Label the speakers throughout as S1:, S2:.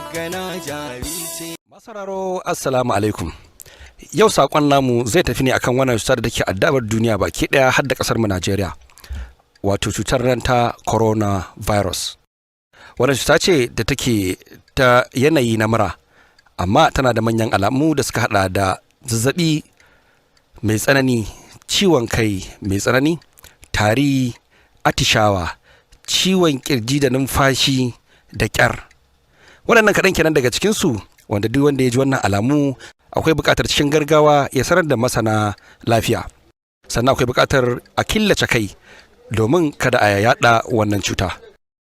S1: Magana Jari ce.
S2: Masararo assalamu alaikum. Yau sakon namu zai tafi ne akan wannan cutar da ke addabar duniya baki daya har da kasar mu Najeriya. Wato cutar nan ta coronavirus. Wannan cuta ce da take ta yanayi na mura, amma tana da manyan alamu da suka hada da zazzabi mai tsanani, ciwon kai mai tsanani, tari, atishawa, ciwon kirji da numfashi da kyar. Waɗannan kaɗan kenan daga cikinsu wanda duk wanda ya ji wannan alamu akwai buƙatar cikin gargawa ya sanar da masana lafiya. Sannan akwai buƙatar a killace kai domin kada a yaɗa wannan cuta.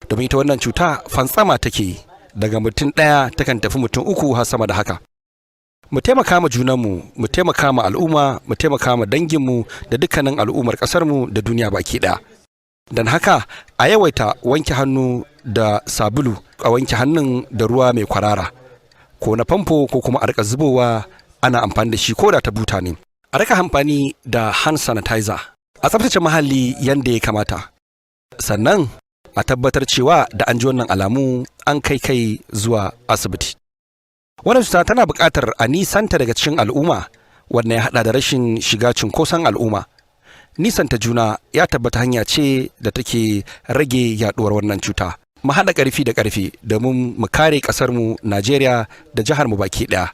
S2: Domin ita wannan cuta fantsama take daga mutum ɗaya takan tafi mutum uku har sama da haka. Mu taimaka ma junanmu, mu taimaka ma al'umma, mu taimaka ma danginmu da dukkanin al'ummar ƙasarmu da duniya baki ɗaya. Don haka a yawaita wanke hannu da sabulu, a wanke hannun da ruwa mai kwarara ko na famfo ko kuma a rika zubowa ana amfani da shi ko da ta buta ne. A rika amfani da hand sanitizer, a tsaftace muhalli yadda ya kamata. Sannan a tabbatar cewa da an ji wannan alamu an kai zuwa asibiti. Wannan cuta tana buƙatar a nisanta daga cikin al'umma, wanda ya haɗa da rashin shiga cunkoson al'umma. Nisanta juna ya tabbata hanya ce da take rage yaɗuwar wannan cuta. Mu haɗa ƙarfi da ƙarfi domin mu kare ƙasarmu Najeriya da jiharmu baki ɗaya.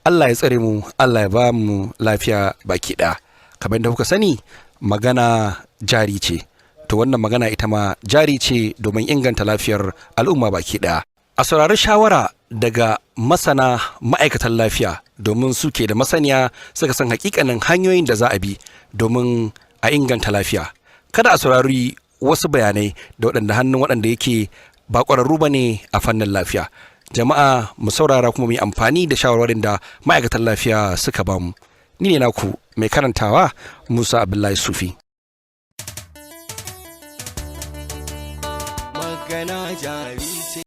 S2: Allah ya tsare mu, Allah ya ba mu lafiya baki ɗaya. Kamar da kuka sani, magana jari ce. To wannan magana ita ma jari ce domin inganta lafiyar al'umma baki ɗaya. A saurari shawara daga masana ma'aikatan lafiya domin suke da masaniya suka san hakikanin hanyoyin da za a bi domin a inganta lafiya. Kada a saurari wasu bayanai da hannun waɗanda yake ba ƙwararru ba ne a fannin lafiya. Jama'a mu saurara kuma mu yi amfani da shawarwarin da ma'aikatan lafiya suka bamu. Ni ne naku mai karantawa Musa Abdullahi Sufi.
S1: Magana Jari ce.